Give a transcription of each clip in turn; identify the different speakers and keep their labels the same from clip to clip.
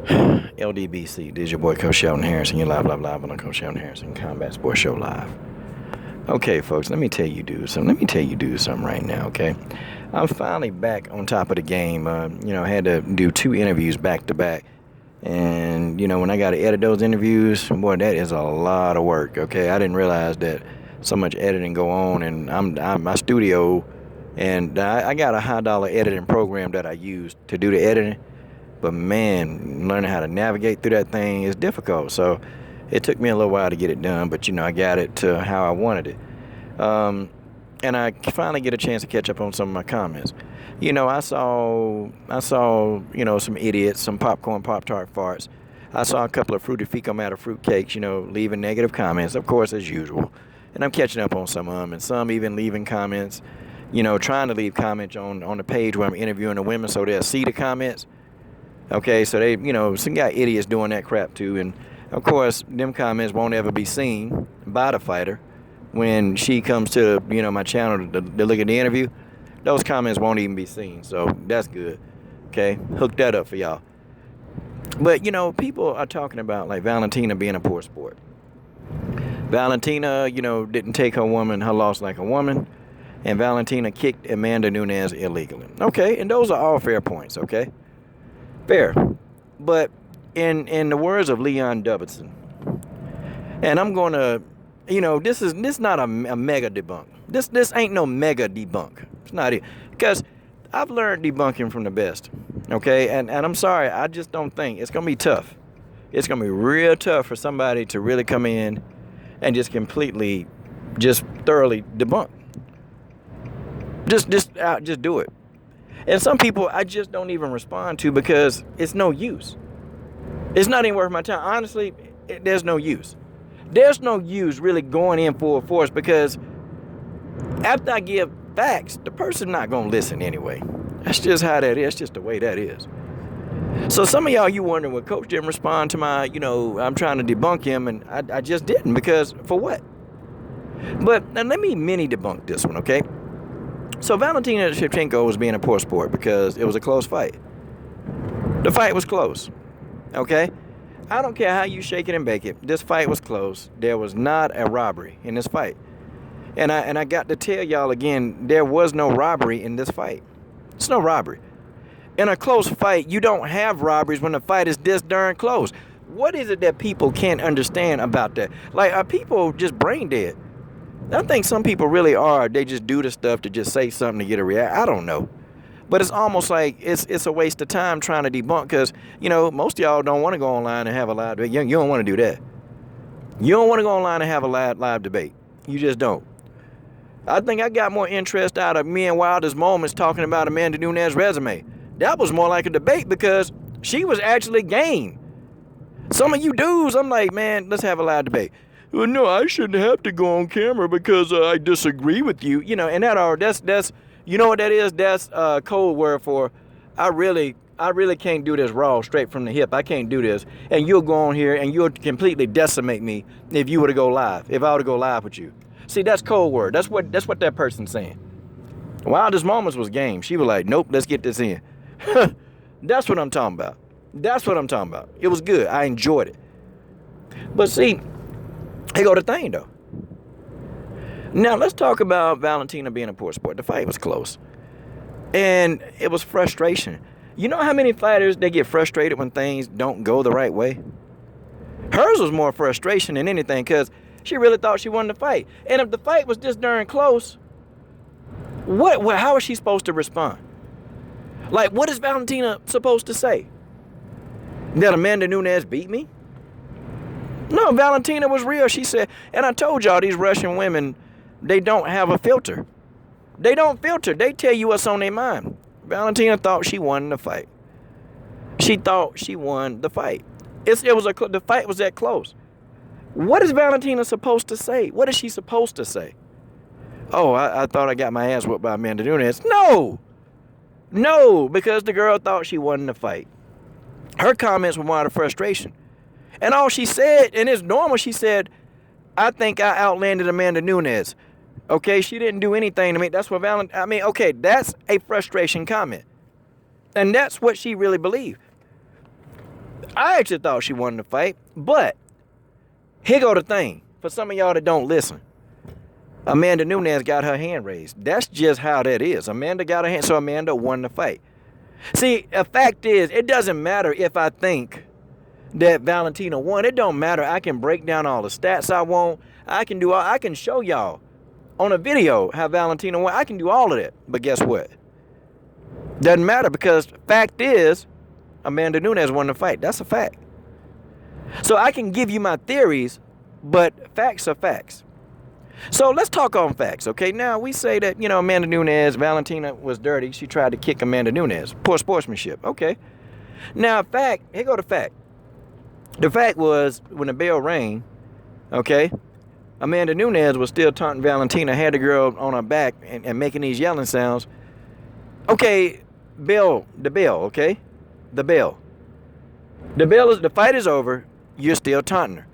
Speaker 1: LDBC, this is your boy Coach Sheldon Harrison. You're live on the Coach Sheldon Harrison Combat Sports Show Live. Okay, folks, let me tell you dudes something right now, okay? I'm finally back on top of the game. I had to do 2 interviews back to back. And, when I got to edit those interviews, boy, that is a lot of work, okay? I didn't realize that so much editing go on, and I'm my studio, and I got a high-dollar editing program that I use to do the editing. But man, learning how to navigate through that thing is difficult. So it took me a little while to get it done, but I got it to how I wanted it. And I finally get a chance to catch up on some of my comments. I saw some idiots, some popcorn Pop-Tart farts. I saw a couple of fruity fecal matter fruit cakes, leaving negative comments, of course, as usual. And I'm catching up on some of them, and some even leaving comments, trying to leave comments on the page where I'm interviewing the women so they'll see the comments. Okay, so they, some guy idiots doing that crap too. And of course, them comments won't ever be seen by the fighter when she comes to, my channel to look at the interview. Those comments won't even be seen. So that's good. Okay, hook that up for y'all. But, people are talking about like Valentina being a poor sport. Valentina, didn't take her loss like a woman. And Valentina kicked Amanda Nunes illegally. Okay, and those are all fair points, okay? Fair. But in the words of Leon Dubbinson, and I'm going to, this not a mega debunk. This ain't no mega debunk. It's not it. Because I've learned debunking from the best. Okay? And I'm sorry, I just don't think. It's going to be tough. It's going to be real tough for somebody to really come in and just completely, just thoroughly debunk. Just do it. And some people I just don't even respond to because it's no use. It's not even worth my time. Honestly, there's no use. There's no use really going in full force because after I give facts, the person's not going to listen anyway. That's just how that is. That's just the way that is. So some of y'all, you wondering, well, Coach didn't respond to my, I'm trying to debunk him, and I just didn't because for what? But now let me mini debunk this one, okay? So Valentina and Shevchenko was being a poor sport because it was a close fight. The fight was close, okay? I don't care how you shake it and bake it. This fight was close. There was not a robbery in this fight. And I got to tell y'all again, there was no robbery in this fight. It's no robbery. In a close fight, you don't have robberies when the fight is this darn close. What is it that people can't understand about that? Like, are people just brain dead? I think some people really are. They just do the stuff to just say something to get a reaction. I don't know. But it's almost like it's a waste of time trying to debunk because, most of y'all don't want to go online and have a live debate. You don't want to do that. You don't want to go online and have a live debate. You just don't. I think I got more interest out of me and Wilder's moments talking about Amanda Nunes' resume. That was more like a debate because she was actually game. Some of you dudes, I'm like, man, let's have a live debate. Well, no, I shouldn't have to go on camera because I disagree with you. And that's you know what that is? That's a code word for I really can't do this raw, straight from the hip. I can't do this. And you'll go on here and you'll completely decimate me if you were to go live, if I were to go live with you. See, that's code word. That's what that person's saying. Wildest Moments was game. She was like, nope, let's get this in. That's what I'm talking about. That's what I'm talking about. It was good. I enjoyed it. But see, here go the thing, though. Now, let's talk about Valentina being a poor sport. The fight was close. And it was frustration. You know how many fighters, they get frustrated when things don't go the right way? Hers was more frustration than anything because she really thought she won the fight. And if the fight was this darn close, how is she supposed to respond? Like, what is Valentina supposed to say? That Amanda Nunes beat me? No, Valentina was real. She said, and I told y'all, these Russian women, they don't have a filter. They don't filter. They tell you what's on their mind. Valentina thought she won the fight. She thought she won the fight. The fight was that close. What is Valentina supposed to say? What is she supposed to say? Oh, I thought I got my ass whooped by Amanda Nunes. No, because the girl thought she won the fight. Her comments were out of frustration. And all she said, and it's normal, she said, I think I outlanded Amanda Nunes. Okay, she didn't do anything to me. That's what okay, that's a frustration comment. And that's what she really believed. I actually thought she wanted to fight, but here go the thing. For some of y'all that don't listen, Amanda Nunes got her hand raised. That's just how that is. Amanda got her hand, so Amanda won the fight. See, the fact is, it doesn't matter if I think that Valentina won. It don't matter. I can break down all the stats I want. I can show y'all on a video how Valentina won. I can do all of that. But guess what? Doesn't matter, because fact is, Amanda Nunes won the fight. That's a fact. So I can give you my theories, but facts are facts. So let's talk on facts, okay? Now, we say that, Amanda Nunes, Valentina was dirty. She tried to kick Amanda Nunes. Poor sportsmanship. Okay. Now, here go the fact. The fact was, when the bell rang, okay, Amanda Nunes was still taunting Valentina, had the girl on her back and making these yelling sounds. Okay, the bell, okay? The bell. The fight is over. You're still taunting her.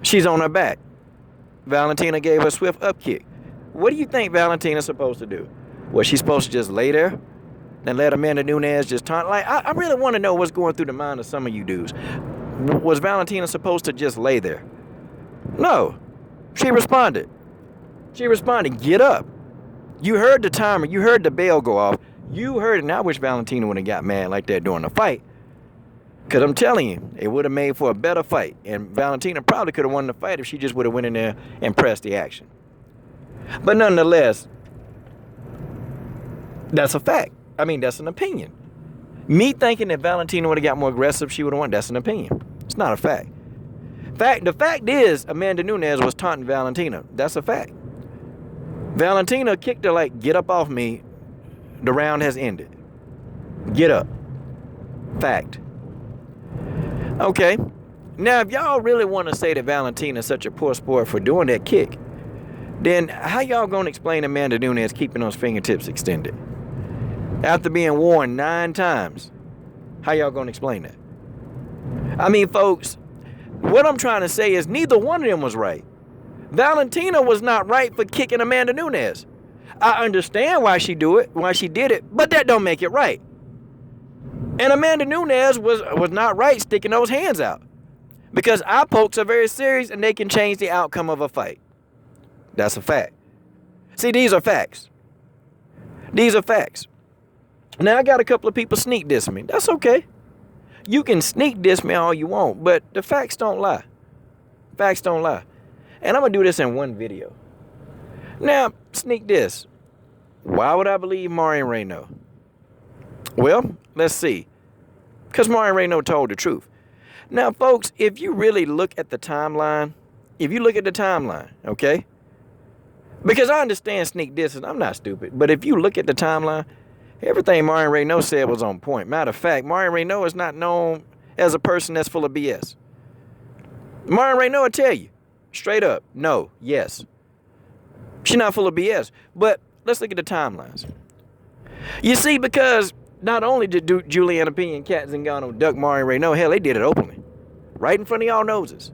Speaker 1: She's on her back. Valentina gave her a swift up kick. What do you think Valentina's supposed to do? Was she supposed to just lay there and let Amanda Nunes just taunt? Like, I really want to know what's going through the mind of some of you dudes. Was Valentina supposed to just lay there? No. She responded. Get up. You heard the timer. You heard the bell go off. You heard it. And I wish Valentina would have got mad like that during the fight. Because I'm telling you, it would have made for a better fight. And Valentina probably could have won the fight if she just would have went in there and pressed the action. But nonetheless, that's a fact. I mean, that's an opinion. Me thinking that Valentina would have got more aggressive, she would have won, that's an opinion. It's not a fact. The fact is, Amanda Nunes was taunting Valentina. That's a fact. Valentina kicked her like, get up off me. The round has ended. Get up. Fact. Okay. Now, if y'all really want to say that Valentina is such a poor sport for doing that kick, then how y'all going to explain Amanda Nunes keeping those fingertips extended? After being warned 9 times, how y'all going to explain that? I mean, folks, what I'm trying to say is neither one of them was right. Valentina was not right for kicking Amanda Nunes. I understand why she did it, but that don't make it right. And Amanda Nunes was not right sticking those hands out. Because eye pokes are very serious and they can change the outcome of a fight. That's a fact. See, these are facts. These are facts. Now, I got a couple of people sneak diss me. That's okay. You can sneak diss me all you want, but the facts don't lie. Facts don't lie. And I'm going to do this in one video. Now, sneak diss. Why would I believe Marion Reneau? Well, let's see. Because Marion Reneau told the truth. Now, folks, if you really look at the timeline, okay? Because I understand sneak dissing. I'm not stupid. But if you look at the timeline, everything Marion Reneau said was on point. Matter of fact, Marion Reneau is not known as a person that's full of BS. Marion Reneau will tell you, straight up, no, yes. She's not full of BS. But let's look at the timelines. You see, because not only did Juliana Pena and Kat Zingano duck Marion Reneau, hell, they did it openly. Right in front of y'all noses.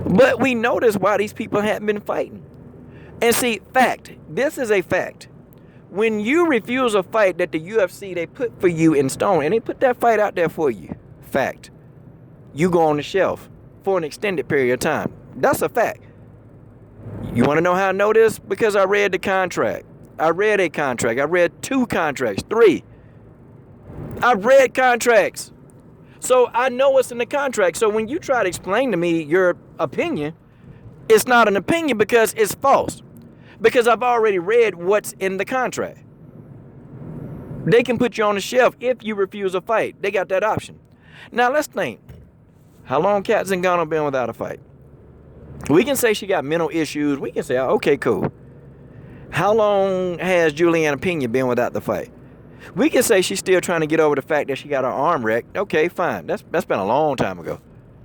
Speaker 1: But we noticed why these people hadn't been fighting. And see, fact, this is a fact. When you refuse a fight that the UFC, they put for you in stone, and they put that fight out there for you, fact, you go on the shelf for an extended period of time. That's a fact. You want to know how I know this? Because I read the contract. I read a contract. I read 2 contracts, 3. I've read contracts. So I know what's in the contract. So when you try to explain to me your opinion, it's not an opinion because it's false. Because I've already read what's in the contract. They can put you on the shelf if you refuse a fight. They got that option. Now let's think. How long Kat Zingano been without a fight? We can say she got mental issues. We can say, oh, okay, cool. How long has Juliana Pena been without the fight? We can say she's still trying to get over the fact that she got her arm wrecked. Okay, fine. That's been a long time ago.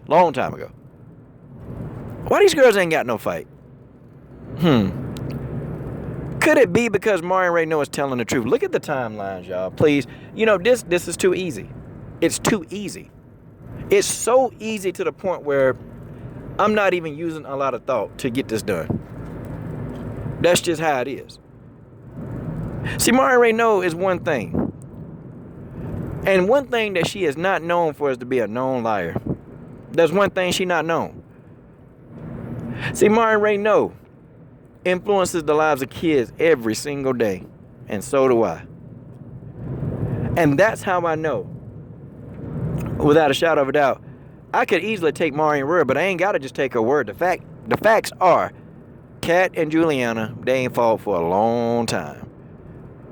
Speaker 1: Long time ago. Why these girls ain't got no fight? Could it be because Marion Reneau is telling the truth? Look at the timelines, y'all. Please. You know, this is too easy. It's too easy. It's so easy to the point where I'm not even using a lot of thought to get this done. That's just how it is. See, Marion Reneau is one thing. And one thing that she is not known for is to be a known liar. There's one thing she not known. See, Marion Reneau influences the lives of kids every single day. And so do I. And that's how I know, without a shadow of a doubt, I could easily take Marion word, but I ain't got to just take her word. The facts are, Kat and Juliana, they ain't fought for a long time.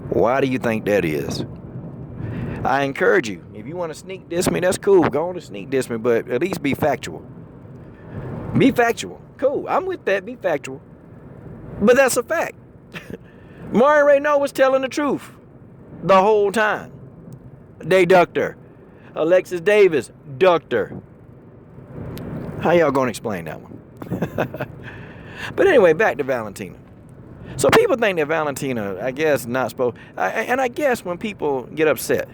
Speaker 1: Why do you think that is? I encourage you, if you want to sneak diss me, that's cool. Go on to sneak diss me, but at least be factual. Be factual. Cool. I'm with that. Be factual. But that's a fact. Marion Reneau was telling the truth the whole time. They ducked her. Alexis Davis ducked her. How y'all gonna explain that one? But anyway, back to Valentina. So people think that Valentina, I guess, not supposed. And I guess when people get upset,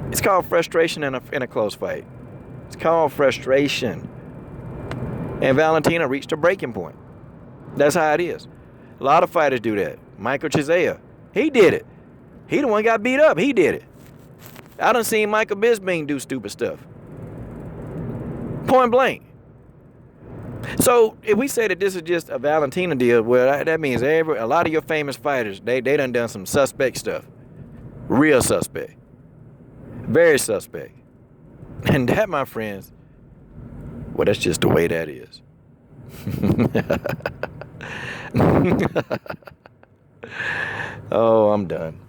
Speaker 1: it's called frustration in a close fight. It's called frustration. And Valentina reached a breaking point. That's how it is. A lot of fighters do that. Michael Chiesa, he did it. He the one got beat up. He did it. I done seen Michael Bisping do stupid stuff. Point blank. So if we say that this is just a Valentina deal, well, that means a lot of your famous fighters, they done some suspect stuff. Real suspect. Very suspect. And that, my friends, well, that's just the way that is. Oh, I'm done.